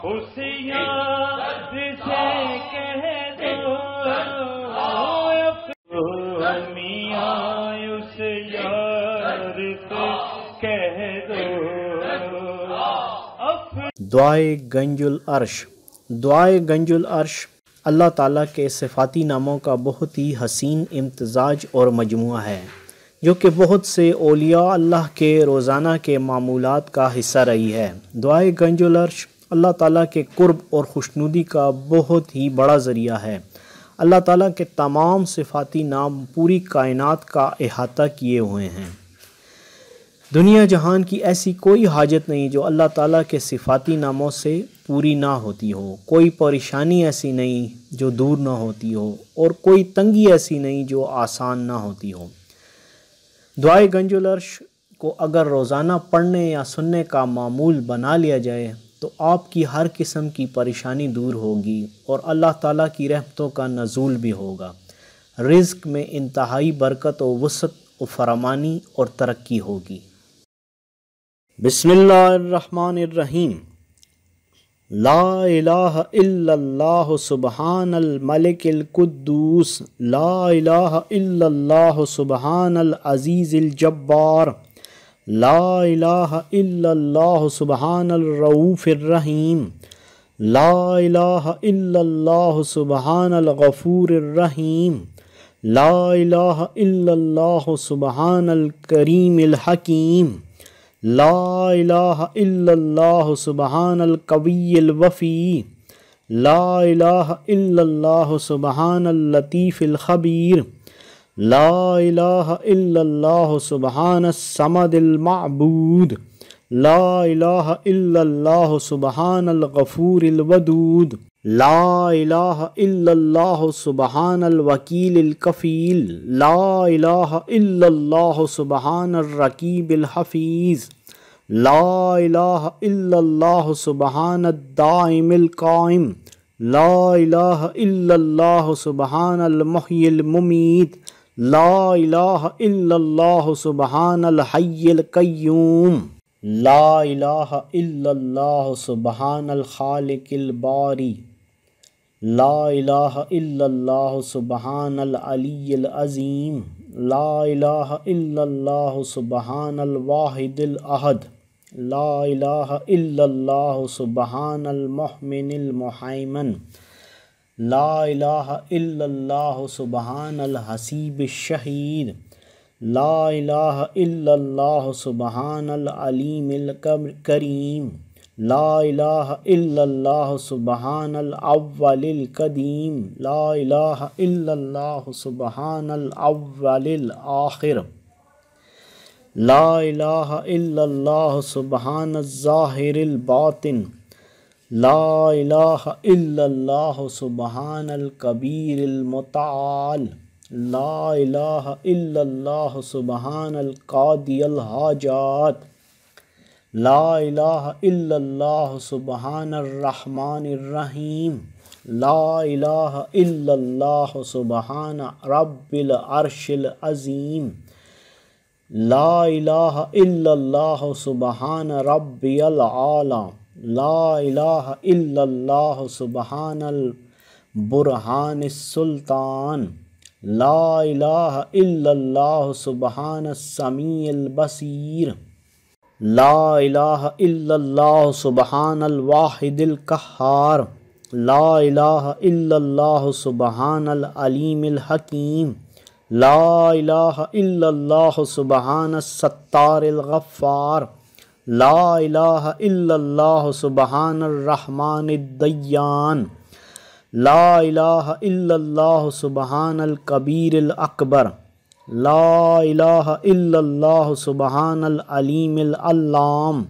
اس یاد سے کہہ دو میاں اس یار سے کہہ دو. دعائے گنج العرش. دعائے گنج العرش اللہ تعالیٰ کے صفاتی ناموں کا بہت ہی حسین امتزاج اور مجموعہ ہے، جو کہ بہت سے اولیاء اللہ کے روزانہ کے معمولات کا حصہ رہی ہے. دعائے گنج العرش اللہ تعالیٰ کے قرب اور خوشنودی کا بہت ہی بڑا ذریعہ ہے. اللہ تعالیٰ کے تمام صفاتی نام پوری کائنات کا احاطہ کیے ہوئے ہیں. دنیا جہان کی ایسی کوئی حاجت نہیں جو اللہ تعالیٰ کے صفاتی ناموں سے پوری نہ ہوتی ہو، کوئی پریشانی ایسی نہیں جو دور نہ ہوتی ہو، اور کوئی تنگی ایسی نہیں جو آسان نہ ہوتی ہو. دعائے گنج العرش کو اگر روزانہ پڑھنے یا سننے کا معمول بنا لیا جائے تو آپ کی ہر قسم کی پریشانی دور ہوگی اور اللہ تعالیٰ کی رحمتوں کا نزول بھی ہوگا. رزق میں انتہائی برکت و وسعت و فراوانی اور ترقی ہوگی. بسم اللہ الرحمن الرحیم. لا الہ الا اللہ سبحان الملک القدوس، لا الہ الا اللہ سبحان العزیز الجبار، لا الہ الا اللہ سبحان الرؤوف الرحیم، لا الہ الا اللہ سبحان الغفور الرحیم، لا الہ الا اللہ سبحان الکریم الحکیم، لا الہ الا اللہ سبحان القوی الوفی، لا الہ الا اللہ سبحان اللطیف الخبیر، لا الہ الا اللہ سبحان الصمد المعبود، لا الہ الا اللہ سبحان الغفور الودود، لا الہ الا اللہ سبحان الوکیل الکفیل، لا الہ الا اللہ سبحان الرقیب الحفیظ، لا الہ الا اللہ سبحان الدائم القائم، لا الہ الا اللہ سبحان المحیی الممیت، لا الہ الا اللہ سبحان الحی القیوم، لا الہ الا اللہ سبحان الخالق الباری، لا الہ الا اللہ سبحان العلی العظیم، لا الہ الا اللہ سبحان الواحد الاحد، لا الہ الا اللہ سبحان المحمن المحیمن، لا الہ الا اللہ سبحان الحسیب الشہید، لا الہ الا اللہ سبحان العلیم الکریم، لا الہ الا اللہ سبحان الاول القدیم، لا الہ الا اللہ سبحان الاول الآخر، لا الہ الا اللہ سبحان الظاہر الباطن، لا الہ الا اللہ سبحان الکبیر المتعال، لا الہ الا اللہ سبحان القاضی الحاجات، لا الہ الا اللہ سبحان الرحمن الرحیم، لا الہ الا اللہ سبحان رب العرش العظیم، لا الہ الا اللہ سبحان ربی العالی، لا الہ الا اللہ سبحان البرہان السلطان، لا الہ الا اللہ سبحان السمیع البصیر، لا الہ الا اللہ سبحان الواحد القہار، لا الہ الا اللہ سبحان العلیم الحکیم، لا الہ الا اللہ سبحان الستار الغفار، لا الہ الا اللہ سبحان الرحمن الدیان، لا الہ الا اللہ سبحان الکبیر الاکبر، لا الہ الا اللہ سبحان العلیم العلام،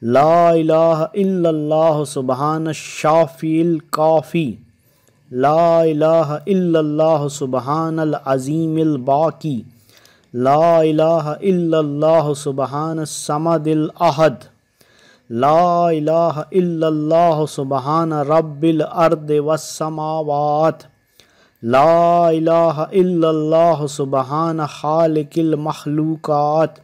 لا الہ الا اللہ سبحان الشافی الکافی، لا الہ الا اللہ سبحان العظیم الباقی، لا الہ الا اللہ سبحان الصمد الاحد، لا الہ الا اللہ سبحان رب الارض والسماوات، لا الہ الا اللہ سبحان خالق المخلوقات،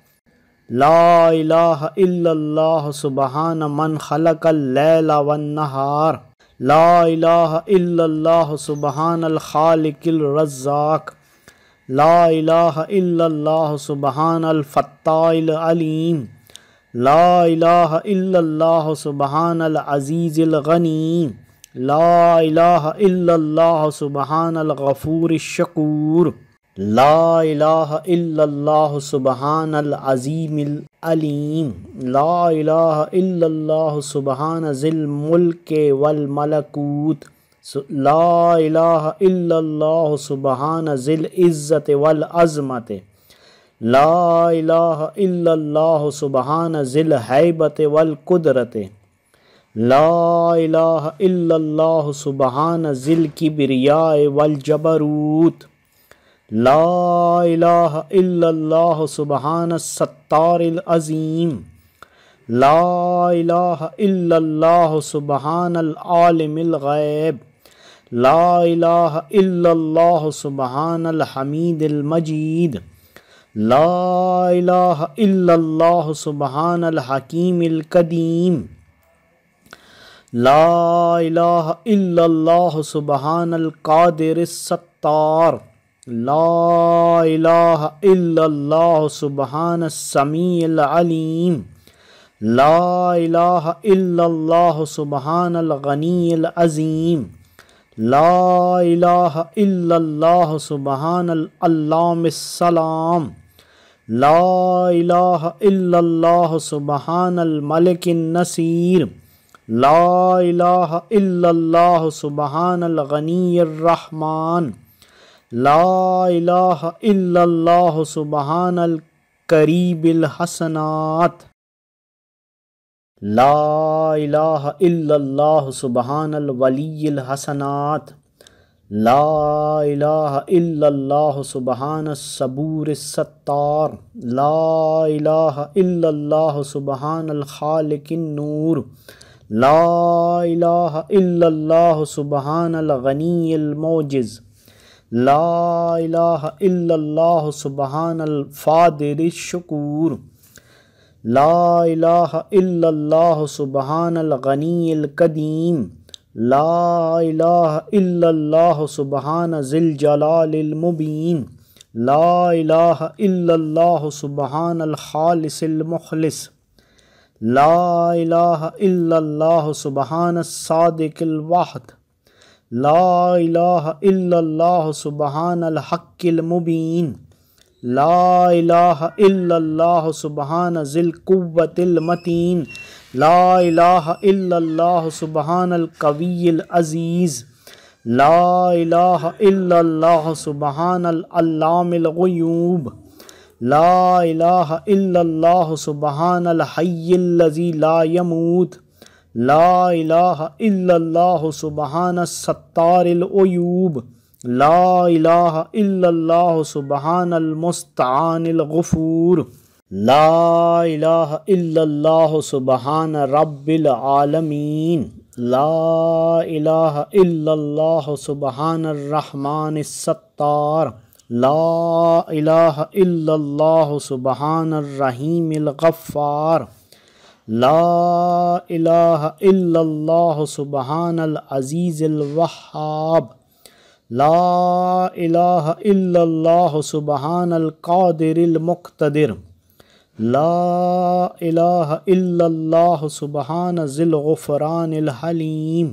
لا الہ الا اللہ سبحان من خلق اللیل والنہار، لا الہ الا اللہ سبحان الخالق الرزاق، لا الہ الا اللہ سبحان الفتاح العلیم، لا الہ الا اللہ سبحان العزیز الغنی، لا الہ الا اللہ سبحان الغفور الشکور، لا الہ الا اللہ سبحان العظیم العلیم، لا الہ الا اللہ سبحان ذی الملک والملکوت، لا الہ الا اللہ سبحان ذی العزت والعظمت، لا الہ الا اللہ سبحان ذی الہیبت والقدرت، لا الہ الا اللہ سبحان ذی الکبریاء والجبروت، لا الہ الا اللہ سبحان الستار العظیم، لا الہ الا اللہ سبحان العالم الغیب، لا الہ الا اللہ سبحان الحمید المجید، لا الہ الا اللہ سبحان الحکیم القدیم، لا الہ الا اللہ سبحان القادر الستار، لا الہ الا اللہ سبحان السمیع العلیم، لا الہ الا اللہ سبحان الغنی العظیم، لا الہ الا اللہ سبحان العلام السلام، لا الہ الا اللہ سبحان الملک النصیر، لا الہ الا اللہ سبحان الغنی الرحمن، لا الہ الا اللہ سبحان القریب الحسنات، لا الہ الا اللہ سبحان الولی الحسنات، لا الہ الا اللہ سبحان الصبور الستار، لا الہ الا اللہ سبحان الخالق النور، لا الہ الا اللہ سبحان الغنی المعجز، لا الہ الا اللہ سبحان الفاضل الشکور، لا الہ الا اللہ سبحان الغنی القدیم، لا الہ الا اللہ سبحان ذی الجلال المبین، لا الہ الا اللہ سبحان الخالص المخلص، لا الہ الا اللہ سبحان الصادق الوحد، لا الہ الا اللہ سبحان الحق المبین، لا الہ الا اللہ سبحان ذی القوة المتین، لا الہ الا اللہ سبحان القوی العزیز، لا الہ الا اللہ سبحان العلام الغیوب، لا الہ الا اللہ سبحان الحی الذی لا یموت، لا الہ الا اللہ سبحان الستار العیوب، لا الہ الا اللہ سبحان المستعان الغفور، لا الہ الا اللہ سبحان رب العالمین، لا الہ الا اللہ سبحان الرحمن الستار، لا الہ الا اللہ سبحان الرحیم الغفار، لا الہ الا اللہ سبحان العزیز الوہاب، لا الہ الا اللہ سبحان القادر المقتدر، لا الہ الا اللہ سبحان ذی الغفران الحلیم،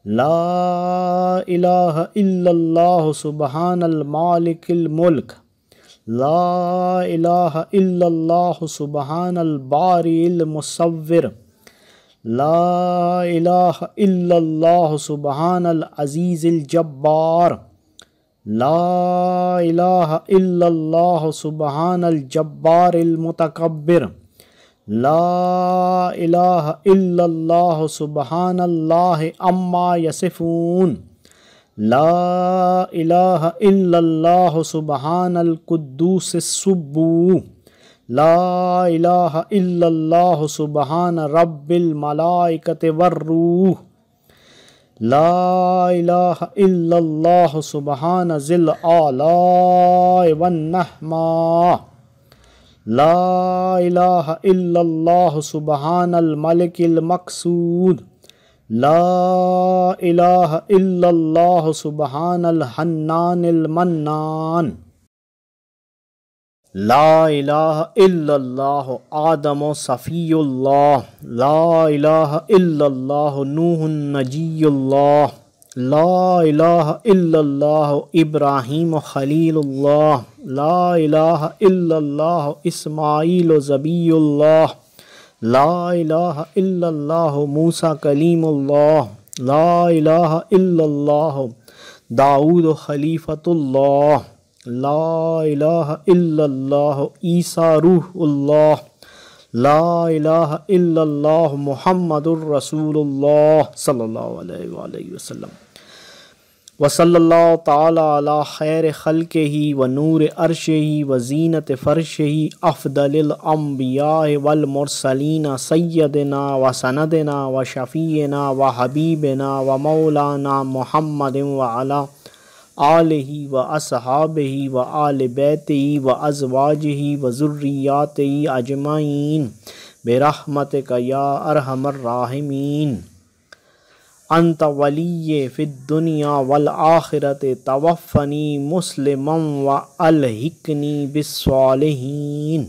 لا الہ الا اللہ سبحان المالک الملک، لا الہ الا اللہ سبحان الباری المصور، لا الہ الا اللہ سبحان العزیز الجبار، لا الہ الا اللہ سبحان الجبار المتکبر، لا الہ الا اللہ سبحان اللہ عما یصفون، لا الہ الا اللہ سبحان القدوس السبوح، لا الہ الا اللہ سبحان رب الملائکۃ والروح، لا الہ الا اللہ سبحان ذی الآلاء والنہماء، لا الہ الا اللہ سبحان الملک المقصود، لا الہ الا اللہ سبحان الحنان المنان، لا الہ الا اللہ آدم صفی اللہ، لا الہ الا اللہ نوح نجی اللہ، لا الہ الا اللہ ابراہیم خلیل اللہ، لا الہ الا اللہ اسماعیل ذبیح اللہ، لا الہ الا اللہ موسیٰ کلیم اللہ، لا الہ الا اللہ داؤد خلیفۃ اللہ، لا الہ الا اللہ عیسیٰ روح اللہ، لا الہ الا اللہ محمد الرسول اللہ صلی اللہ علیہ وآلہ وسلم، وصلی اللہ تعالی علی خیر خلقہ و نور عرشہ و زینت فرشہ افضل الانبیاء والمرسلین سیدنا و سندنا و شفیعنا و حبیبنا و مولانا محمد و علی آلہ و اصحابہ و آل بیتہ و ازواجہ و ذریاتہ اجمعین برحمتک یا ارحم الراحمین۔ انت ولی فی الدنیا والآخرت توفنی مسلما و الحقنی بالصالحین۔